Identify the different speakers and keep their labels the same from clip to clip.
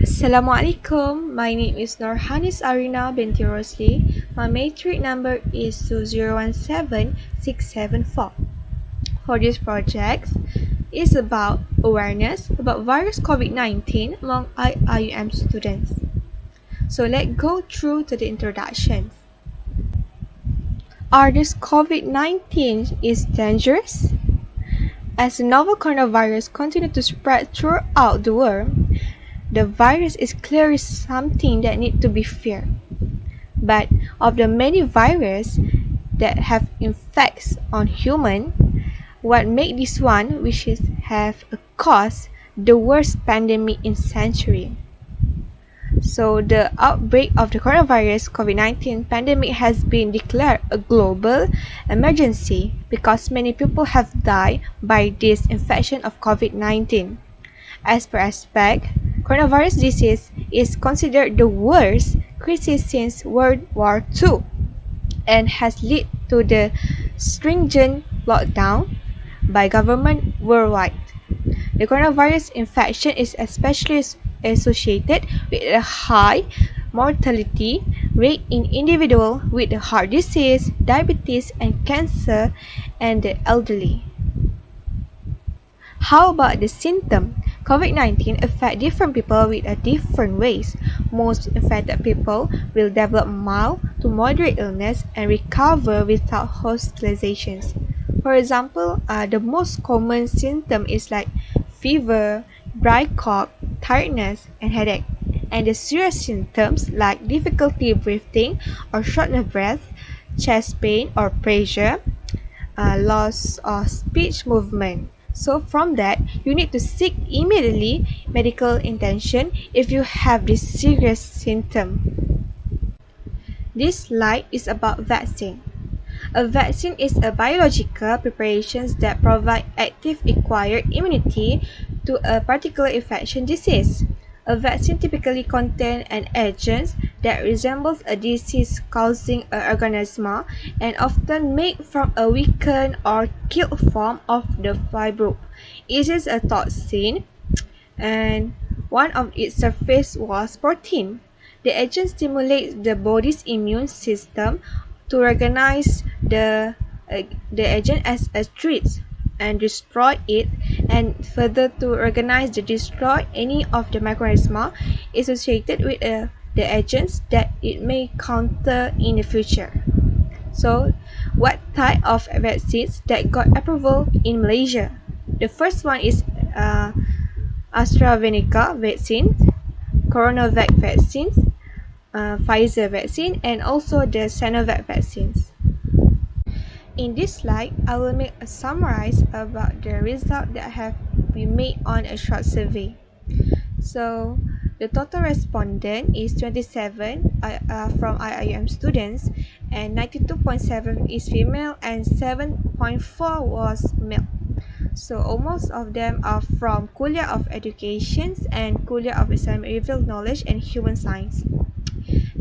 Speaker 1: Assalamualaikum. My name is NORHANIS ARINA binti Rosle. My matric number is 2017674. For this project is about awareness about virus COVID-19 among IIUM students. So let's go through to the introduction. Are this COVID-19 is dangerous? As the novel coronavirus continues to spread throughout the world, the virus is clearly something that needs to be feared. But of the many viruses that have effects on human, what makes this one, which is have caused the worst pandemic in century? So the outbreak of the coronavirus COVID-19 pandemic has been declared a global emergency because many people have died by this infection of COVID-19. As per aspect, coronavirus disease is considered the worst crisis since World War II and has led to the stringent lockdown by government worldwide. The coronavirus infection is especially associated with a high mortality rate in individuals with heart disease, diabetes, and cancer, and the elderly. How about the symptom? COVID-19 affects different people with different ways. Most infected people will develop mild to moderate illness and recover without hospitalizations. For example, the most common symptom is like fever, dry cough, tiredness, and headache. And the serious symptoms like difficulty breathing or shortness of breath, chest pain or pressure, loss of speech movement. So from that, you need to seek immediately medical attention if you have this serious symptom. This slide is about vaccine. A vaccine is a biological preparation that provide active acquired immunity to a particular infection disease. A vaccine typically contains an agent that resembles a disease-causing organism and often made from a weakened or killed form of the virus. It is a toxin, and one of its surface was protein. The agent stimulates the body's immune system to recognize the agent as a threat and destroy it, and further to recognize and destroy any of the microorganisms associated with the agents that it may counter in the future. So, what type of vaccines that got approval in Malaysia? The first one is AstraZeneca vaccine, CoronaVac vaccine, Pfizer vaccine, and also the Sinovac vaccines. In this slide, I will make a summary about the result that have been made on a short survey. So, the total respondent is 27 from IIUM students, and 92.7 is female and 7.4 was male. So, almost of them are from Kuliah of Education and Kuliah of Islamic Revealed Knowledge and Human Science.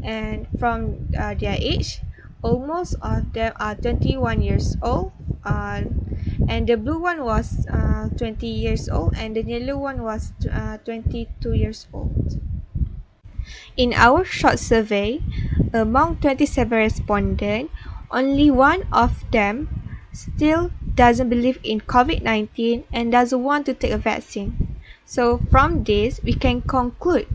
Speaker 1: And from their age, almost of them are 21 years old, and the blue one was 20 years old, and the yellow one was 22 years old. In our short survey, among 27 respondents, only one of them still doesn't believe in COVID-19 and doesn't want to take a vaccine. So from this, we can conclude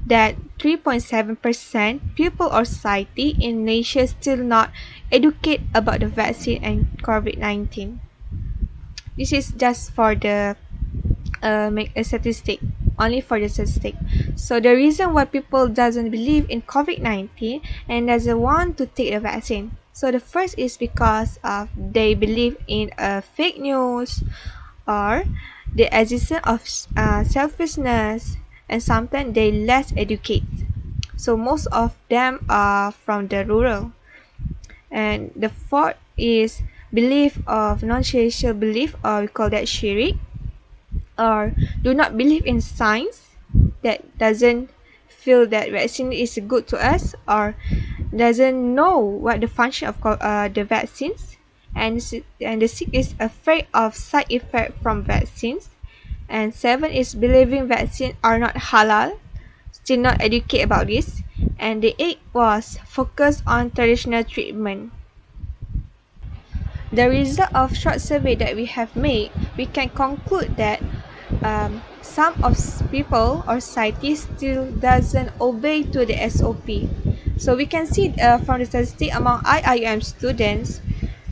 Speaker 1: that 3.7% people or society in Malaysia still not educate about the vaccine and COVID-19. This is just for the make a statistic, only for the statistic. So the reason why people doesn't believe in COVID-19 and doesn't want to take the vaccine. So the first is because of they believe in fake news or the existence of selfishness, and sometimes they less educate. So most of them are from the rural. And the fourth is belief of non-spiritual belief, or we call that shirik, or do not believe in science, that doesn't feel that vaccine is good to us, or doesn't know what the function of the vaccines, and the sixth is afraid of side effect from vaccines, And 7 is believing vaccines are not halal, still not educate about this. And the 8 was focus on traditional treatment. The result of short survey that we have made, we can conclude that some of people or society still doesn't obey to the SOP. So we can see from the statistic among IIUM students,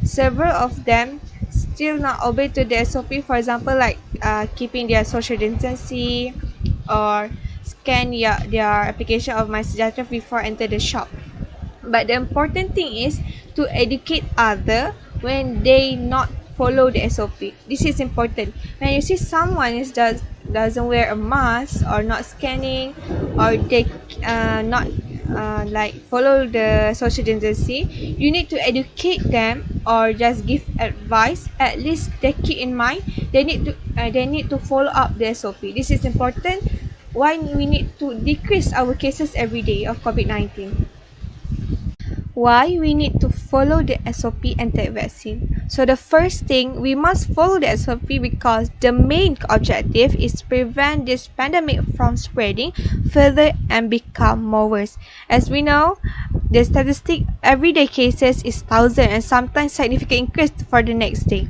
Speaker 1: several of them still not obey to the SOP. For example, like keeping their social distancing or scan their application of MySejahtera before enter the shop. But the important thing is to educate other when they not follow the SOP. This is important. When you see someone doesn't wear a mask or not scanning or they not like follow the social distancing, you need to educate them or just give advice. At least they keep in mind they need to follow up the SOP. This is important. Why we need to decrease our cases every day of COVID-19. Why we need to follow the SOP and take vaccine. So the first thing, we must follow the SOP because the main objective is to prevent this pandemic from spreading further and become more worse. As we know, the statistic everyday cases is 1,000 and sometimes significant increase for the next day.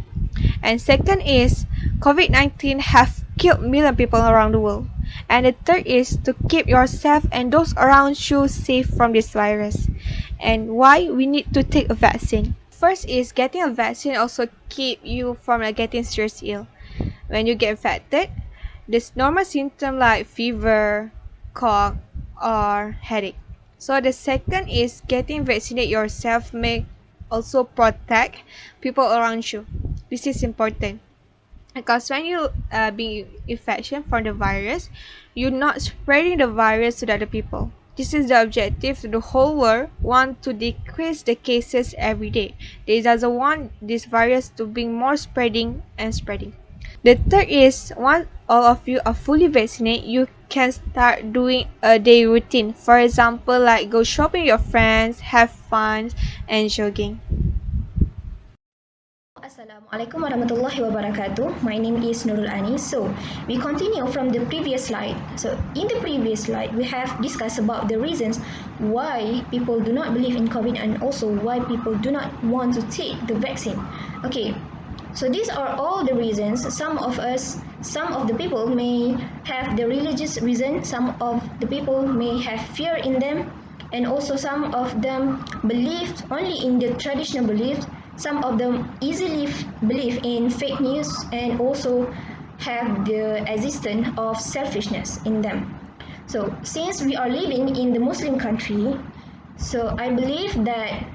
Speaker 1: And second is COVID-19 have killed million people around the world. And the third is to keep yourself and those around you safe from this virus. And why we need to take a vaccine. First is getting a vaccine also keep you from getting seriously ill. When you get infected, this normal symptom like fever, cough, or headache. So the second is getting vaccinated yourself may also protect people around you. This is important because when you being infection from the virus, you're not spreading the virus to the other people. This is the objective. The whole world want to decrease the cases every day. They doesn't want this virus to be more spreading and spreading. The third is once all of you are fully vaccinated, you can start doing a day routine. For example, like go shopping with your friends, have fun, and jogging.
Speaker 2: Assalamualaikum warahmatullahi wabarakatuh. My name is NURUL. So we continue from the previous slide. So in the previous slide, we have discussed about the reasons why people do not believe in COVID and also why people do not want to take the vaccine. Okay, so these are all the reasons. Some of the people may have the religious reason. Some of the people may have fear in them, and also some of them believe only in the traditional beliefs. Some of them easily believe in fake news and also have the existence of selfishness in them. So since we are living in the Muslim country, so I believe that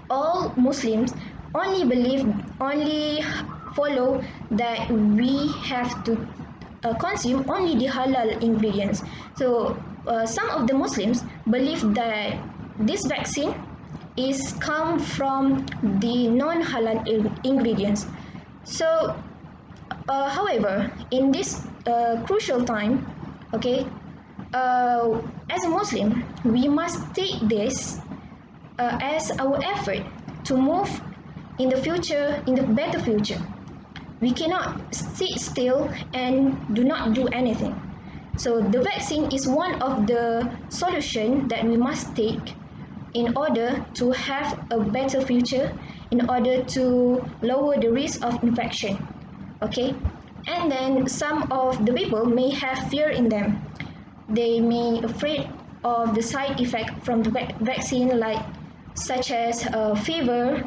Speaker 2: all Muslims only follow that we have to consume only the halal ingredients. So some of the Muslims believe that this vaccine is come from the non-halal ingredients. So however, in this crucial time, okay, as a Muslim, we must take this as our effort to move in the future, in the better future. We cannot sit still and do not do anything. So the vaccine is one of the solutions that we must take in order to have a better future, in order to lower the risk of infection. Okay, and then some of the people may have fear in them. They may afraid of the side effect from the vaccine, like such as fever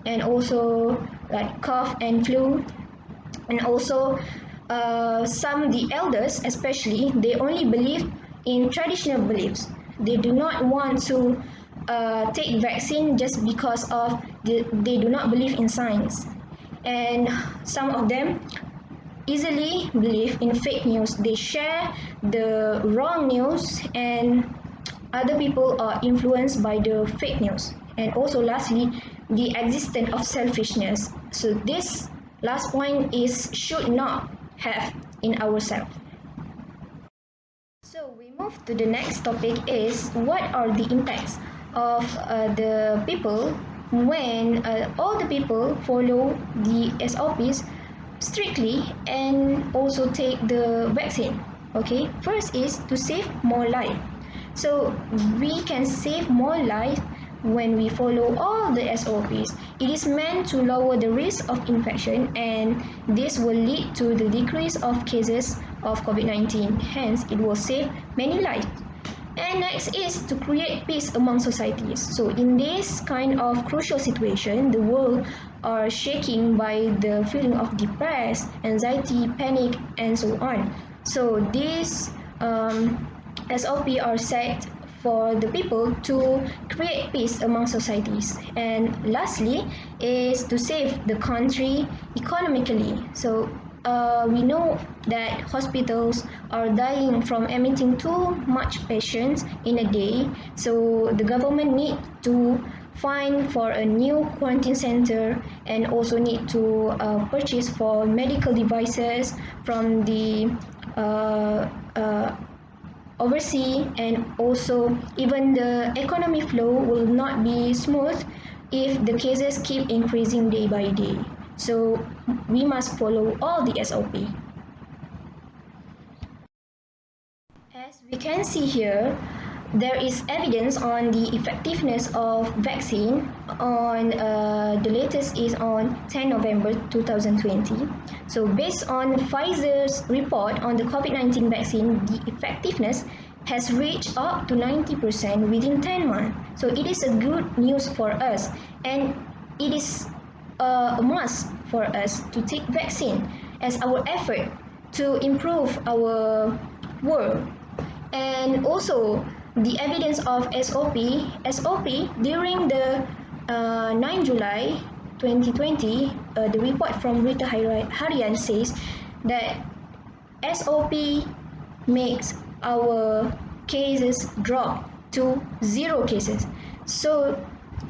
Speaker 2: and also like cough and flu. And also some the elders especially, they only believe in traditional beliefs. They do not want to take vaccine just because of they do not believe in science. And some of them easily believe in fake news. They share the wrong news and other people are influenced by the fake news. And also lastly, the existence of selfishness. So this last point is should not have in ourselves. So we move to the next topic is what are the impacts of the people when all the people follow the SOPs strictly and also take the vaccine. Okay, first is to save more life. So we can save more life when we follow all the SOPs. It is meant to lower the risk of infection, and this will lead to the decrease of cases of COVID-19. Hence, it will save many lives. And next is to create peace among societies. So in this kind of crucial situation, the world are shaking by the feeling of depressed, anxiety, panic, and so on. So these SOP are set for the people to create peace among societies. And lastly is to save the country economically. So we know that hospitals are dying from admitting too much patients in a day. So the government need to find for a new quarantine center and also need to purchase for medical devices from the overseas, and also even the economy flow will not be smooth if the cases keep increasing day by day. So we must follow all the SOP. As we can see here, there is evidence on the effectiveness of vaccine on the latest is on 10 November 2020. So based on Pfizer's report on the COVID-19 vaccine, the effectiveness has reached up to 90% within 10 months. So it is a good news for us, and it is a must for us to take vaccine as our effort to improve our world. And also the evidence of SOP during the 9 July 2020, the report from Rita Harian says that SOP makes our cases drop to 0 cases. So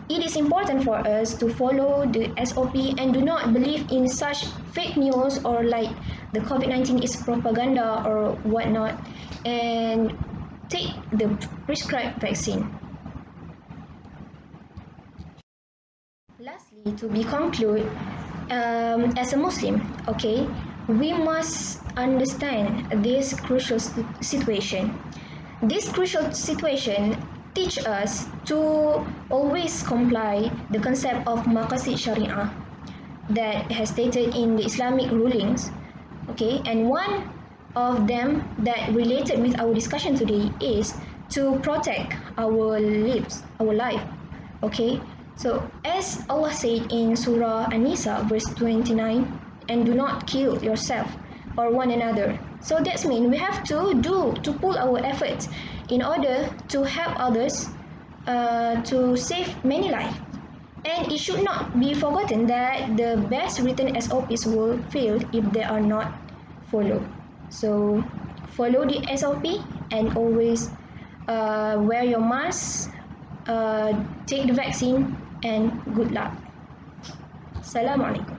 Speaker 2: it is important for us to follow the SOP and do not believe in such fake news or like the COVID-19 is propaganda or whatnot, and take the prescribed vaccine. Lastly, to be conclude, as a Muslim, okay, we must understand this crucial situation. This crucial situation teach us to always comply the concept of maqasid syariah that has stated in the Islamic rulings. Okay, and one of them that related with our discussion today is to protect our lives, our life. Okay, so as Allah said in Surah An-Nisa verse 29, and do not kill yourself or one another. So that means we have to pull our efforts in order to help others, to save many lives. And it should not be forgotten that the best written SOPs will fail if they are not followed. So follow the SOP and always wear your mask, take the vaccine, and good luck. Assalamualaikum.